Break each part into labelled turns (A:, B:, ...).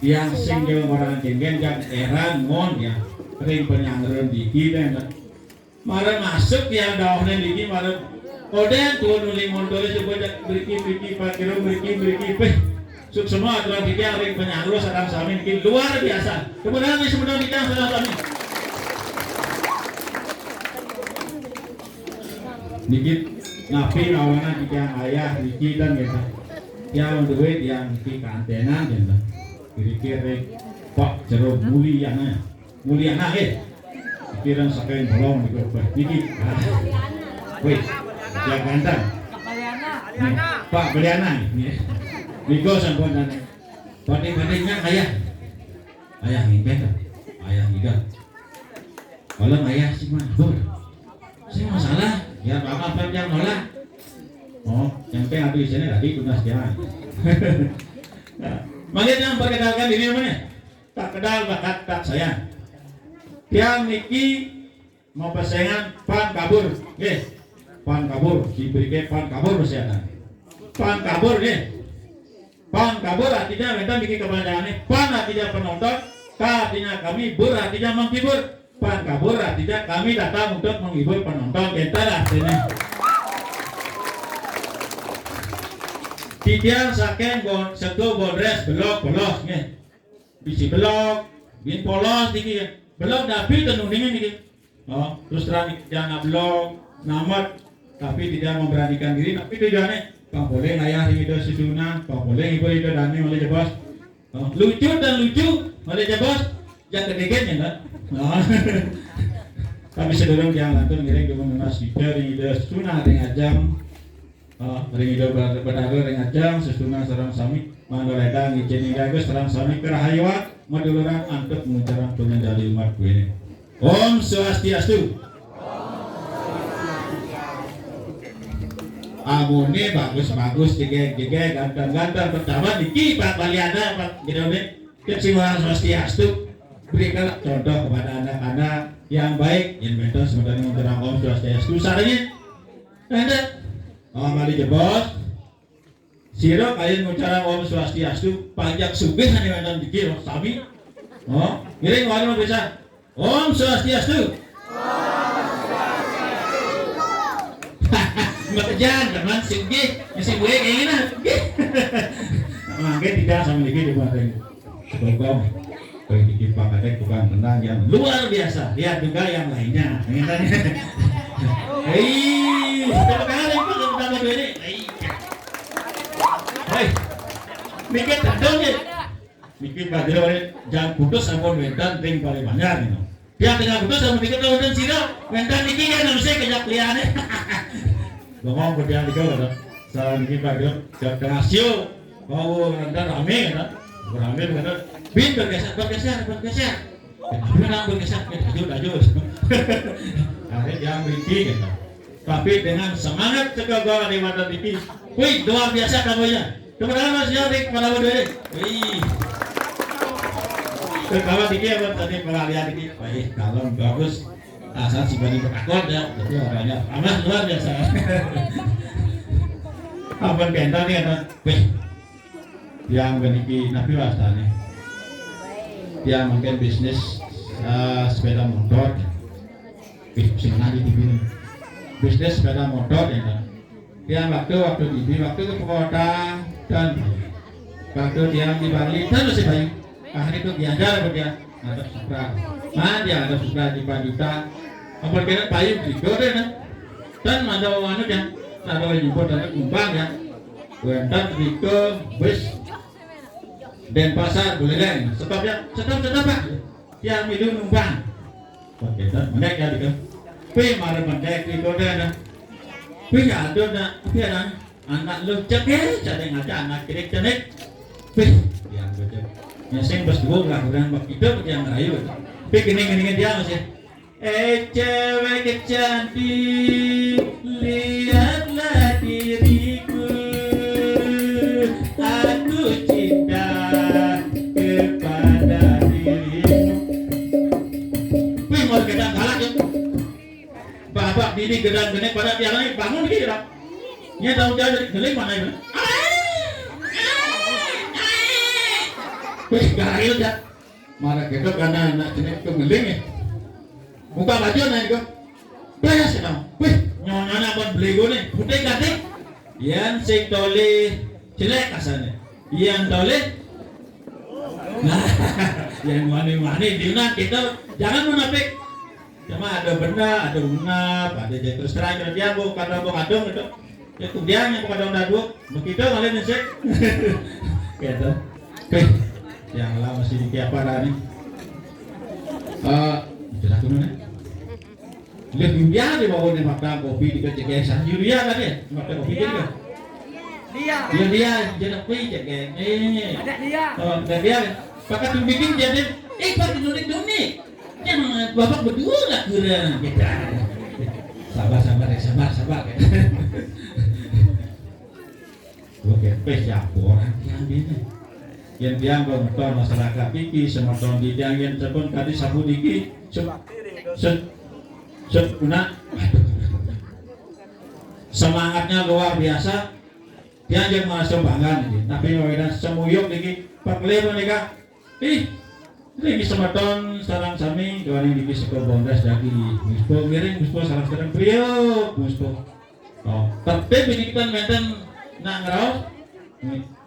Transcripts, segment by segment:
A: yang singgil orang jenggen yang eran mon ya ring penyangreun diki dan mara masuk yang daohna diki mara koden tuh nuling mon tulis coba beriki pakiro beriki suk semua aturan diki yang ring penyangreun sareng sami diki luar biasa kemudian di sebelah diki sareng sami dikit napi lawana diki yang ayah diki dan gitu yang duit yang diki kantenan gitu kiri-kiri pak jeruk mulyana pikiran saking bolong di kopek niki wih yang ganteng pak Beliana nih Nigo sampun dan banding-bandingnya ayah ngibet ayah ngidam kalau ayah sih mah saya masalah ya bapak yang nolak oh yang pengen habis ini lagi tunas jalan Mangit yang perkenalkan diri namanya tak kenal bakat tak sayang tiang niki mau pesengan pan kabur pan kabur diberikan pan kabur pesengan pan kabur pan kabur artinya minta bikin kepanjangannya pan artinya penonton ka artinya kami bur artinya menghibur pan kabur artinya kami datang untuk menghibur penonton kita artinya Tidiang saking sego bodres belok nggih. Biji belok, bin polos niki. Belok tapi tenuningin niki. Oh, terus terang jangan blog namat tapi tidak memberanikan diri tapi tujuannya Pak boleh ayah itu sesuna Pak boleh ibu itu dani oleh jebos lucu dan lucu oleh jebos jangan kedeketnya kan tapi sedurung yang lantur ngiring dengan speaker itu sesuna ring ajam ring itu berdagu ring ajam sesuna serang sami mandoledang izin gagus serang sami kerahayuan maduluran antuk mengucaran pengendali umat gue Om Swastiastu. Amune bagus jege ganteng pertama niki Pak Baliana Pak Gede keciwa Swastiastu berikan contoh kepada anak-anak yang baik yang betul sebenarnya untuk Om Swastiastu saranya ada mali jebos siro kalian mengucapkan Om Swastiastu pajak sugih hanya mentan dikir sami ngiring warna bisa Om Swastiastu. Bekerjaan teman sih, masih gue kayak gini. Mungkin tidak sama lagi di bawah ini. Sebelum dikit pakatnya bukan tenang yang luar biasa. Lihat juga yang lainnya. Hei, terima kasih Pak sudah begini. Hei, mikir tandong ya. Mikir pada orang jangan putus sama mentan ting paling banyak gitu. Dia tengah putus sama mikir kalau dan siro mentan niki kan harusnya kejak liane. Ngomong berdiam tiga kan. Salah mikir pada tengah sio mau mentan rame kan. Rame kan. Bin bergeser. Tapi nang bergeser ajut. Akhirnya dia berhenti gitu. Tapi dengan semangat segala di mata tiki. Wih, luar biasa kamunya. Kemudian Mas Yorik pada berdiri. Wih. Kalau dikit apa tadi pengalian dikit, baik kalau bagus asal sibani berakor ya, jadi orangnya amat luar biasa. Apa kenta nih kan, yang beniki nabi wastane, dia mungkin bisnis sepeda motor, senang di sini, bisnis sepeda motor ya kan. Dia waktu ke kota dan waktu dia di Bali dan masih baik. Akhirnya itu diajar dia ada supra, dia ada supra di Pandita, apa kira payung di Gode dan ada anu yang ada impor dan kumbang ya, wentan ke bus dan pasar boleh lain, sebabnya tetap pak, yang minum numpang, oke dan mereka di pi malah mendek di Gode pi ada pi anak lu cekek, jadi ngaca anak kiri cenek, pi yang betul. Nyeseng bos dua lah, udah itu yang rayu. Tapi gini dia masih. Cewek cantik, lihatlah diriku, aku cinta kepada dirimu. Wih mau gedang galak ya. Babak diri gedang gede pada tiang lain bangun gitu lah. Nya tahu dia dari geling mana ini? Wih, garil ya. Marah gitu karena anak jenis kemeling ya. Muka baju naik ke. Beres ya kamu. Wih, nyonya buat beli gue nih. Putih ganti. Yang sing tole jelek kasarnya. Yang tole. Nah, yang mani-mani diunang kita jangan munafik. Cuma ada benar, ada unap, ada jatuh terang dia bu kadang-kadang itu. Itu dia yang kadang dadu. Begitu kalian nyesek. Gitu. Oke. Yang lama masih di apa nih? Jelas dulu nih. Lihat Yuria di bawah nih makan kopi di kecekesan. Yuria kan ya? Makan kopi gitu kan? Dia jadi kopi cekeng.
B: Ada dia.
A: Oh, ada dia. Pakai tuh bikin jadi. Pakai dunik. Yang bapak berdua nggak kira kita. Sabar. Oke, siapa orang yang ini? Yang dia mengontrol masyarakat iki semoton di yang cepon tadi sabu diki semangatnya luar biasa dia yang masuk banggaan ini tapi wadah semuyuk diki pak lemo nika ini semoton sarang sami doang diki sekolah bondas daki muspo miring muspo sarang sarang priok muspo tapi ini kita menten nak ngerau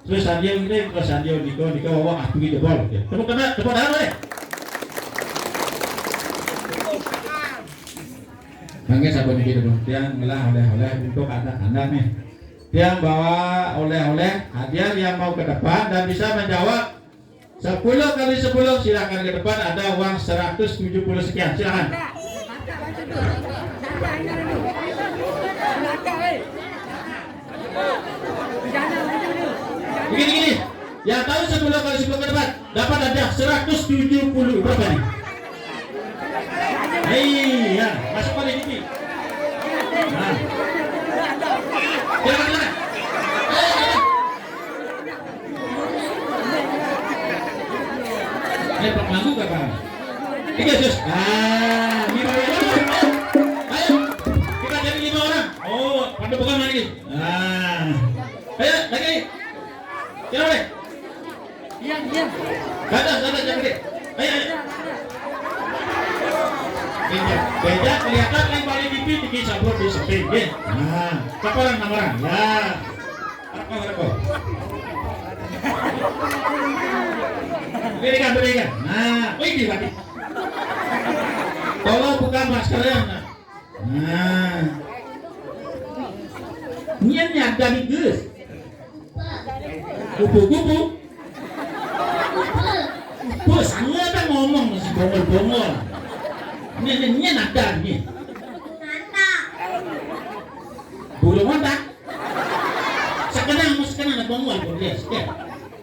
A: Terus Sandio ini, terus Sandio Niko bawa aku gitu bol. Tepuk tangan boleh. Mangga sabun gitu dong. Tiang melah oleh-oleh untuk anak-anak nih. Tiang bawa oleh-oleh hadiah yang mau ke depan dan bisa menjawab 10 kali 10 silakan ke depan, ada uang 170 sekian, silakan. Begini, yang tahu 10 kali 10 ke depan dapat hadiah 170, berapa nih? Iya, masuk pada ini. Nah, silakan. Pemangku kapan? Tiga sus. Ini ayo, kita jadi 5 orang. Oh, pada bukan lagi. Ayo lagi. Siapa deh? Iya. Ada jangan deh. Ayo. Beda kelihatan yang paling pipi tinggi sabur di seping. Kapan nama orang? Ya. Apa? Berikan. Nah, ini lagi. Tolong buka maskernya. Nah. Nyen nyada nih guys. Kupu. Bos, nggak ngomong masih bongol. Nyen ada nih. Nanta. Bulu mata. Sekarang ada bongol dia.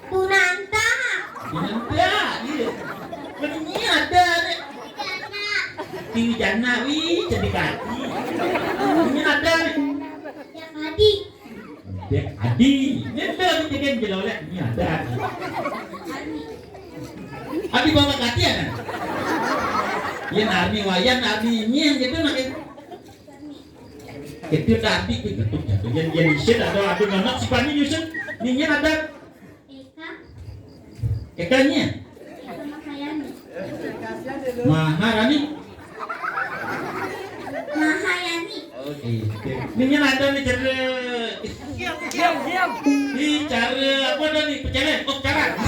A: Bunanta. Iya. Ini ada nih. Tiwijana, jadi kaki. Ini ada nih. Dek Adi. Ini ada nih jelolek. Ini ada. Adi bawa kaki ya kan? Yang Arni wayan, Arni ini yang gitu nak. Itu tadi itu jatuh. Yang Yusen ada nama si Pani Yusen. Ini ada. Ekanya Mahayani. Oke. Ini ada nih cara apa dah nih pecahan? Oh cara.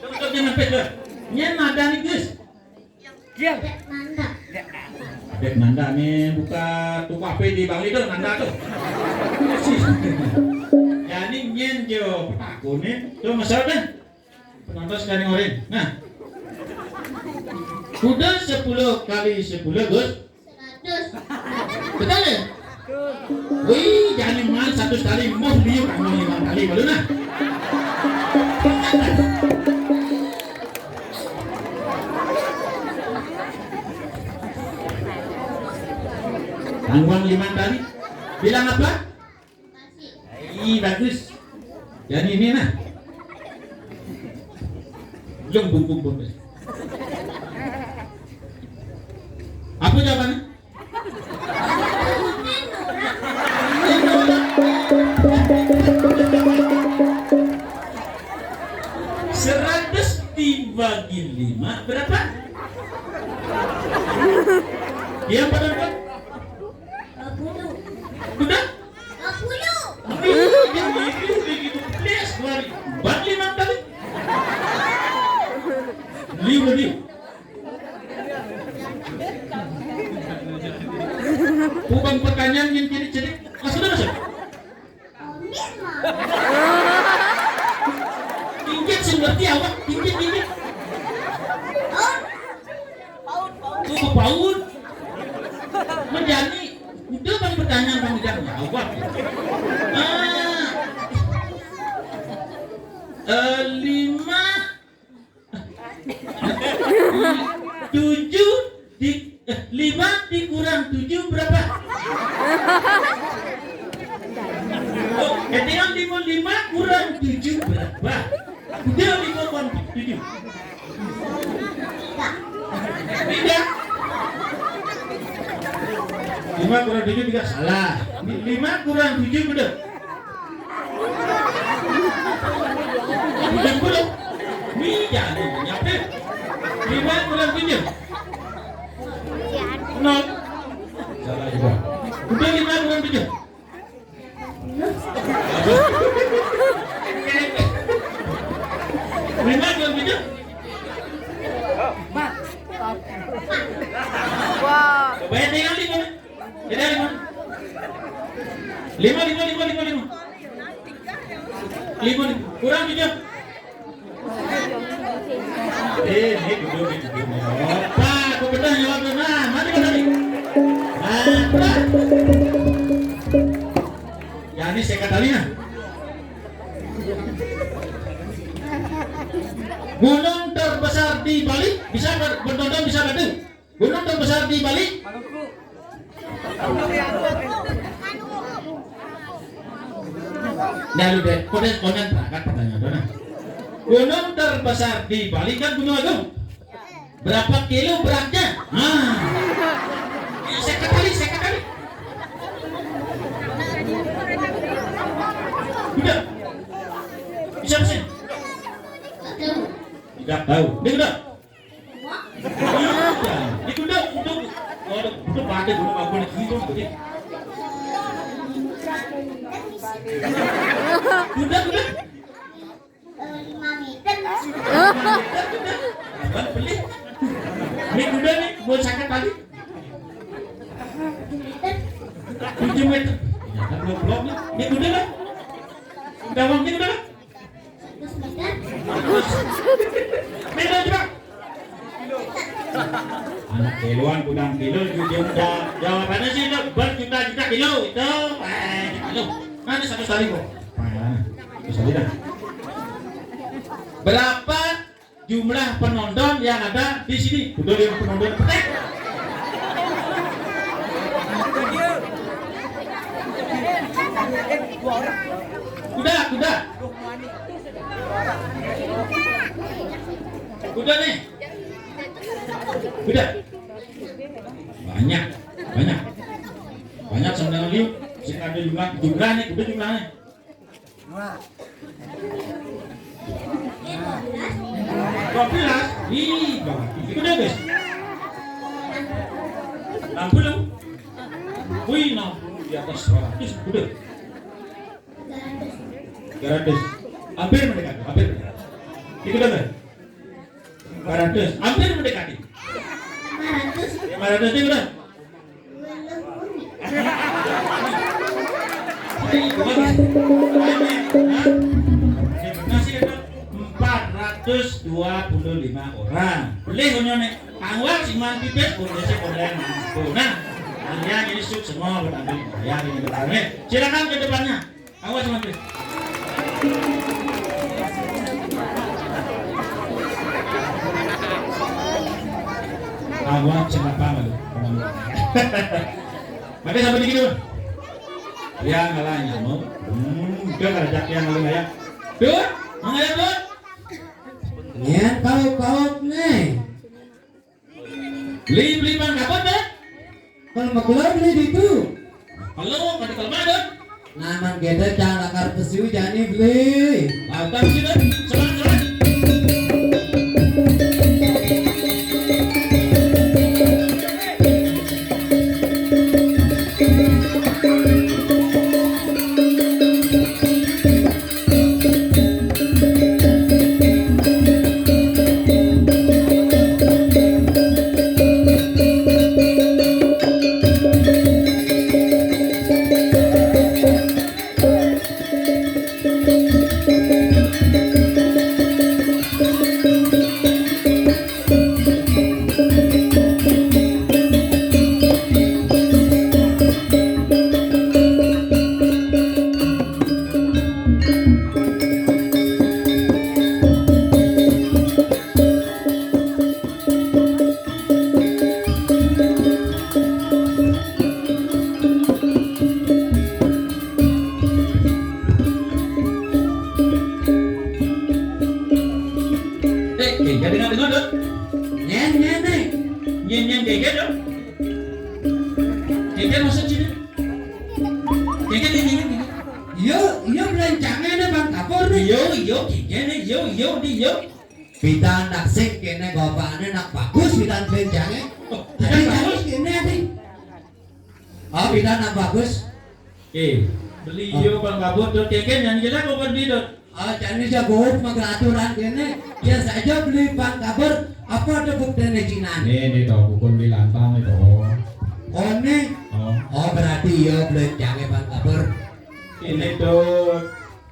A: Dokter jangan pedo. Ini ada nih guys. Dek Nanda nih buka tuku apa di Bang Lidl Nanda tuh. Jadi nyen jo takunin tuh masalahnya penonton sekali ngorin. Nah, udah 10 kali 10 Gus 100. Betul ya? Wih, jangan main 100 kali mau liuk kamu 5 kali baru nah. Tangguang 5 kali bilang apa? Bagus. Jadi ini nah. Jom bungkung. Apa jawabannya? 100 dibagi 5 berapa? Yang pada berapa? 20. Udah? 20. Bagi 5 kali. 5. Bukan pertanyaan yang jadi masuk. Tinggi seperti awak, tinggi. Paun. Menjadi itu kan pertanyaan kamu jangan awak. 5 dikurang 7 berapa? Oh, ketika 5 kurang 7 berapa? Udah 5 kurang 7. Tidak. 5 kurang 7 tidak salah. 5 kurang 7 betul. 70. Ini jangan nyampe. 5 kurang 7. Nol. Salah juga. Udah 5 kurang 7. Limun kurang juga. Ini duduk. Pak, aku benar jawabnya. Nah, mati kan tadi. Nah, ya ini saya katalinnya. Gunung terbesar di Bali bisa bertonton bisa batu. Gunung terbesar di Bali. Nah, lu deh, konen berangkat pertanyaan dona. Gunung terbesar di Bali kan Gunung Agung. Berapa kilo beratnya? Nah, saya kali. Udah, bisa mesin? Tidak tahu. Ini udah. Ini udah. Udah pakai Gunung Agung itu. Udah.
B: 5 meter.
A: Abang beli. Ini udah nih, buat sakit tadi. 7 meter. Ternyata blok nih. Ini udah kan? Udah bang, ini udah kan?
B: 100 meter.
A: Meter coba. Anak kiloan, kudang kilo, dia udah jawabannya sih itu berjuta-juta kilo itu. Kilo. Nanti satu kali kok. Bisa tidak? Berapa jumlah penonton yang ada di sini? Udah 5 penonton. Petek. Udah nih. Udah. Banyak sebenarnya. Sing ada jumlahnya, udah jumlahnya. 12. Ih, itu udah guys. 60. Wih, 60 di atas 100 udah. 300. Hampir mendekati. Itu udah guys. 400. Hampir mendekati. 500 itu udah. Masih ada 425 orang. Boleh punya awal si mantipes kondisi online. Nah, kalian jadi semua bertanding. Ya ini bertanding. Silakan ke depannya. Awas mantipes. Awak siapa malu? Maka sampai di gitu. Ya ngalah nyamuk. Udah ngajak yang ngalah ya. Tuh, mana tuh?
C: Nyen paut nih.
A: Beli bang apa deh?
C: Kalau mau keluar beli di itu.
A: Halo, kadi kalmadon.
C: Naman gede cara karpesiu jani beli.
A: Lautang sih deh. Selang. Dengar dong.
C: Nyen nih.
A: Nyen gege dong. Gege maksud sini. Gege ini.
C: Yo belancangnya nih bang kapur nih.
A: Yo gege nih yo.
C: Bidan nak sing kene bapaknya nak bagus bidan belancangnya. Jadi bagus kene nih. Oh bidan nak bagus.
A: Beli yo bang kabur tuh gege yang jelas kok beli tuh.
C: Jadi jago aturan kene. Ya saja beli bang kabur. Apa ada buktinya cinan?
D: Ini toh bukan di lantang itu.
C: Oh nih. Oh berarti yo belancangnya bang kabur.
A: Ini tuh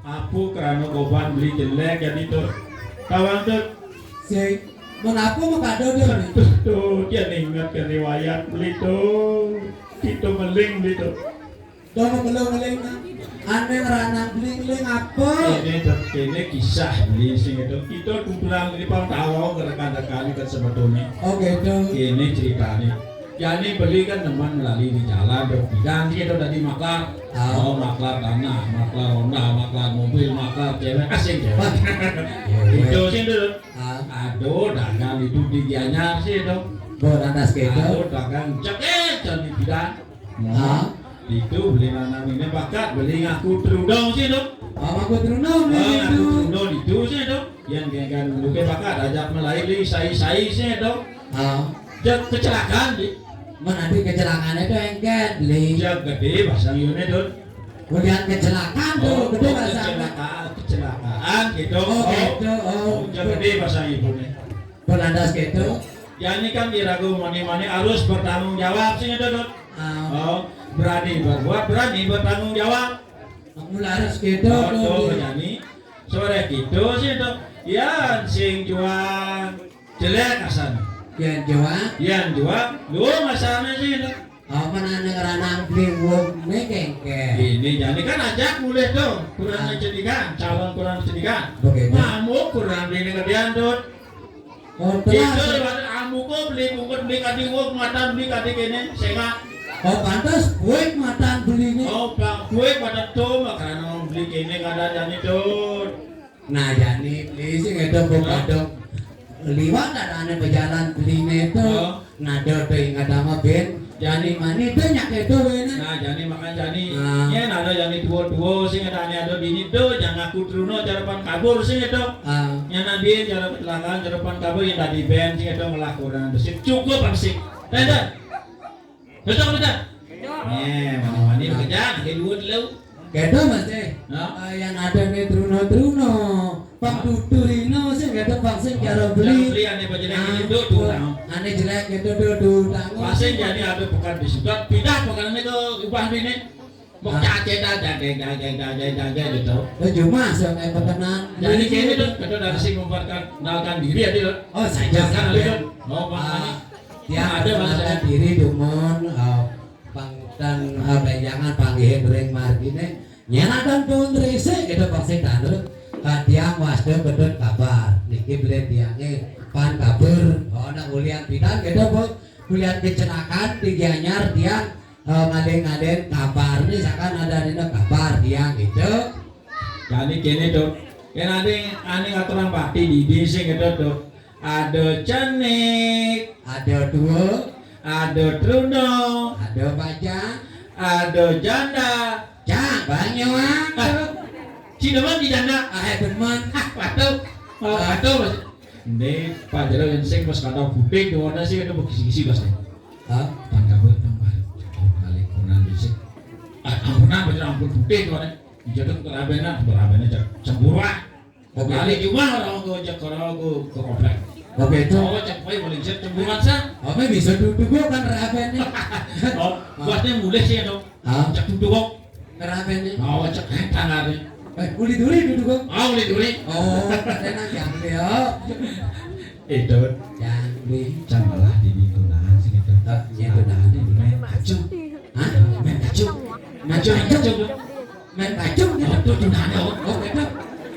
A: Apu kerana goban beli jelek jadi tuh. Kawan tuh
C: Si menapa mau kado dia nih?
A: tuh dia ingat ke riwayat beli tuh. Itu meling beli tuh.
C: Dono keling na. Ane ngeranang beling apa?
A: Ini kisah beli sing itu. Kita kumpulan di tahu rekan-rekan kan sebetulnya.
C: Oh gitu.
A: Ini ceritanya. Jadi beli kan teman lari di jalan berbidan sih itu tadi maklar. Oh maklar tanah, maklar Honda, maklar mobil, maklar cewek asing cewek. Itu sih itu. Aduh dagang itu di Gianyar sih itu.
C: Boranas gitu.
A: Aduh dagang ceket jadi bidan. Itu beli nanam ini bakat beli ngaku terudong sih itu.
C: Aku terunong
A: Ngaku
C: itu.
A: terudong itu sih itu. Yang kan dulu bakat ajak melayani sai-sai sih itu. Jat kecelakaan di.
C: Menanti kecelakaan itu engket beli.
A: Jat gede pasang unit tuh.
C: Kemudian kecelakaan tuh, gede bahasa.
A: Kecelakaan gitu.
C: Oh gitu. Oh.
A: Jat gede pasang ibunya.
C: Boranas gitu.
A: Ya ini kan diragu mani-mani harus bertanggung jawab sih itu tuh. Oh, berani berbuat, berani bertanggung jawab.
C: Mularas gitu.
A: Tuh penyanyi sore gitu sih tuh. Ya sing jual jelek asan.
C: Yang Jawa.
A: Yang jual lu masalahnya sih tuh.
C: Apa nana ngeranang beli wong mekengke.
A: Ini jadi kan ajak mulai tuh kurang cedikan, calon kurang cedikan.
C: Begitu.
A: Kamu kurang di negerian tuh.
C: Oh
A: Itu
C: telah.
A: lewat kamu kok beli bungkus beli kadi wong mata beli kadi kene sega.
C: Oh pantas buik matan belinya.
A: Oh pak gue pada tuh makanan beli kene kada jadi tuh.
C: Nah jadi beli sih itu bukan liwat ada ane berjalan belinya itu.
A: Oh.
C: Nah do ingat sama Ben. Jadi mani itu nyak itu wena.
A: Nah jadi makan jadi
C: Ah.
A: ya ada jadi dua sing ada bini tuh jangan aku truno jarapan kabur sing itu. Yang nabi cara kecelakaan jarapan kabur yang tadi band sing itu melakukan bersih cukup bersih. Tanda. Betul betul. Mana-mana kerjaan kayak dua dulu.
C: Gitu masih. Yang ada nih Truno. Pak Dudurino sih gitu Pak sih cara beli.
A: Beli aneh baju ini tuh.
C: Aneh jelek gitu dudu tangan.
A: Masih jadi ada bukan disudut pindah bukan itu ubah ini. Mau cacat aja gitu.
C: Cuma soalnya pekenan.
A: Jadi kayaknya tuh kita dari sing memperkenalkan diri ya dia.
C: Oh saya
A: Jangan
C: kan
A: lihat. Oh makanya.
C: dia
A: Ada
C: mengenalkan diri dumon pangtan benjangan panggihin ring margine nyenakan pun rese gitu pasti tanut dia wasde bedut kabar niki beli diange pan kabur nak ulian pidan gitu bu ulian kecelakaan di Gianyar dia ngaden kabar nih seakan ada nina kabar dia gitu.
A: Jadi kini tuh yang ada aneh aturan pati di desa gitu tuh. Ada Canik,
C: Ada dua,
A: ada Truno,
C: ada baja,
A: ada Janda.
C: cak banyak
A: Cineman di Janda.
C: teman.
A: Patuh, patuh mas. Ini Pak Jero yang sing pas kata putih di mana sih itu kisi-kisi mas. Pan kabut tambah. Kali kurang bisik. Ampunan bener ampun putih di mana. Jadi kerabenan cemburu. Kali cuma orang gue cek orang gue ke komplek.
C: Oke itu.
A: Oh cek bayi boleh cek cemburuan sah.
C: Apa bisa duduk gua kan rabennya.
A: Oh buatnya mulai sih itu. Cek duduk kok.
C: Rabennya.
A: Oh cek tangannya.
C: Uli duri duduk gua.
A: Oh duri.
C: Oh, enak yang dia.
A: Itu
C: Yang di
A: cangalah di tunangan sih gitu.
C: ya tunangan
A: Itu main kacung.
C: Hah? Main kacung. Main kacung
A: Oh
C: gitu.
A: itu tunangan.
C: Oh, itu.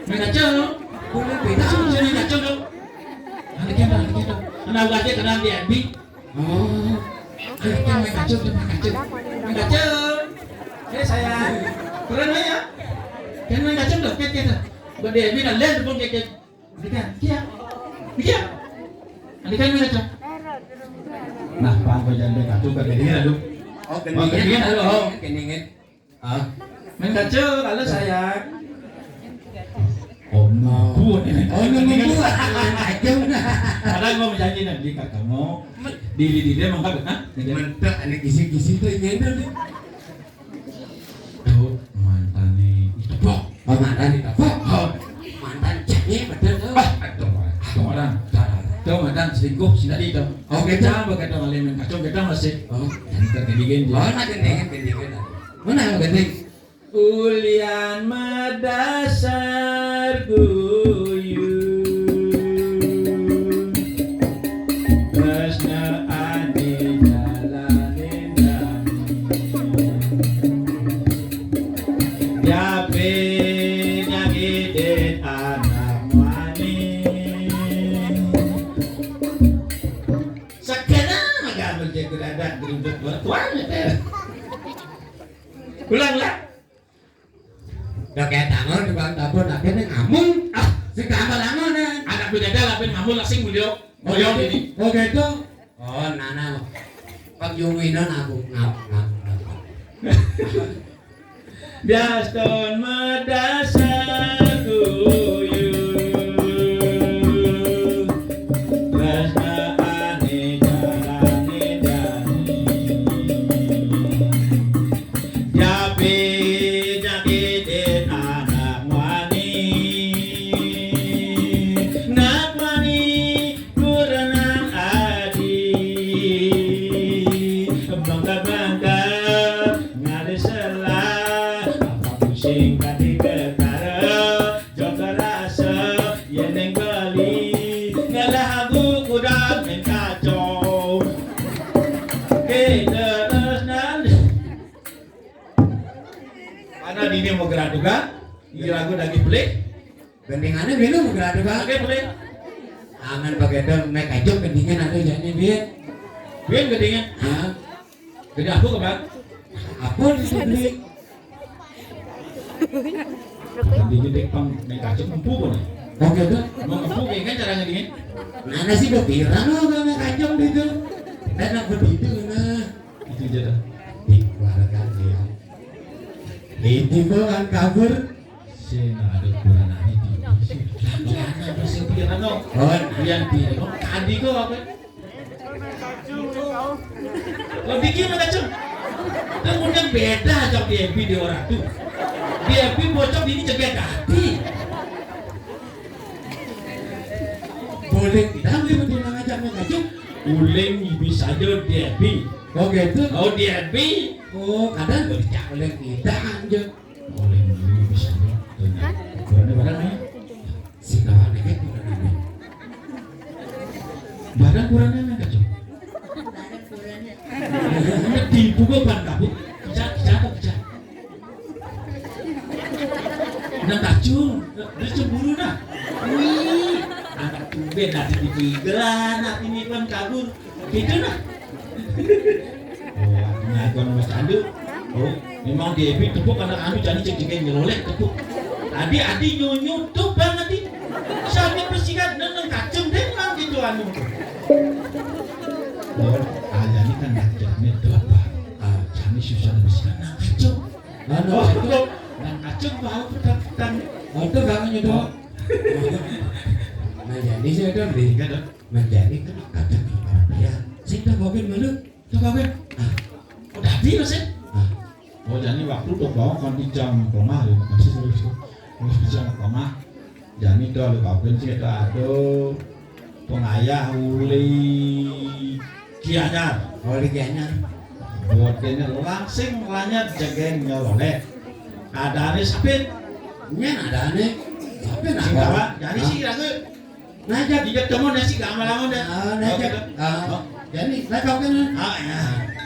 A: Main kacung.
C: Boleh beda.
A: Jadi kacung dong. Ada kena. Anak wajah kena di MB.
C: Oh.
A: Ayo kita main kacung. Main kacung. Sayang. Keren ya. Kan main kacung dong kita. Gede MB dan lihat pun kayak. Kia. Ini kan main kacung. Nah, Pak jangan main kacung kedinginan lu.
C: Oh,
A: Kendingan halo.
C: Kendingan.
A: Main kacung halo sayang. Oh,
C: Oh, nunggu kacung.
A: Padahal mau berjanji nanti kakak mau diri dia mengkabut, ha?
C: Mentek ada kisi-kisi tuh nyender.
A: Tuh mantannya itu bok.
C: Oh, mantan itu.
A: Oh,
C: Mantan ceknya betul tuh.
A: tuh orang. Tuh mantan selingkuh si tadi itu.
C: Oh, gitu.
A: Coba kita kali main kacung kita masih.
C: Oh,
A: Yang terkendingin
C: oh, nak gendeng. Mana yang gendeng?
A: Ulian madas dasar guyun tresna adi jalanin dami yape nyakitin anak wani sakena magamel dia geradak geruduk bertuan ulang.
C: Udah kayak tangan tukang dapur akhirnya ngamun. Ah, si kamar langon ya.
A: Anak beda lapin ngamun langsing mulia.
C: Oh
A: ini.
C: Oh gitu. Oh nana. Pag yuminan aku ngap.
A: Daston medasar guyun tresna ane jalane dani jape nyakitin anak wani kuranang adi bangga ngade selah apa pusing kati ketara joko rasa yeneng beli ngalahagu kudang men kacau terus nanti karena dini mau gerak juga ini lagu lagi pelik
C: Gendingannya minum gerak juga.
A: lagi pelik
C: Aman pakai dong naik aja gendingan ada jadi biar.
A: biar gedingin
C: Hah?
A: gede aku kebak
C: Apa dibeli?
A: gede pang naik kacau empuk nih
C: Oh gitu.
A: mau empuk ya kan cara ngedingin
C: Nana sih udah pirang loh gak naik kacang gitu. Enak begitu nah.
A: itu aja dah
C: Di keluarga dia. Itu kan kabur.
A: sih nah ada kurang itu Lana masih pikiran dong
C: Oh,
A: yang pikiran tadi kok apa lo bikin mana cung kemudian beda cok di FB di orang tuh di FB bocok ini cegat hati
C: boleh kita beli berdua ngajak naik kacang.
A: uling bisa aja di FB
C: Oh gitu.
A: oh di FB
C: Oh kadang bercak oleh kita aja.
A: uling bisa aja barang nih
C: Si kawan ini kurang ini.
A: barang kurangnya nggak cung tipu kok ban kabut bisa nang kacung dia cemburu nah wih anak tumben nanti dipikiran nanti ini kan kabur gitu nah oh artinya aku mas Andu oh memang dia tepuk anak Andu jadi cek-cekin ngelolek tepuk adi nyonyo tuh banget nih sampai persikat nang kacung deh nang gitu anu oh ini kan nakjamnya apa kami susah bisa nang kacung
C: Oh itu.
A: nang kacung bau petang
C: Oh itu kangen itu. Nah jadi saya kan beli.
A: enggak dong
C: Menjadi kan kata ya. Saya udah mobil malu.
A: coba gue udah habis sih
C: Ah,
A: oh jadi waktu tuh bawa kan di jam koma ya masih terus di jam koma jadi tuh lu kawin sih itu aduh pengayah uli kianyar
C: oh ligianya.
A: buat kayaknya langsing melanyat jageng nyololek ada sapit
C: Nya ada aneh. Tapi nak
A: sing tawa jadi sih lagu
C: Nah jadi.
A: dia ketemu nasi gak lama-lama dah
C: Nah jadi. Jadi nak kau kan.
A: ah ya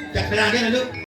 A: cek lagi dulu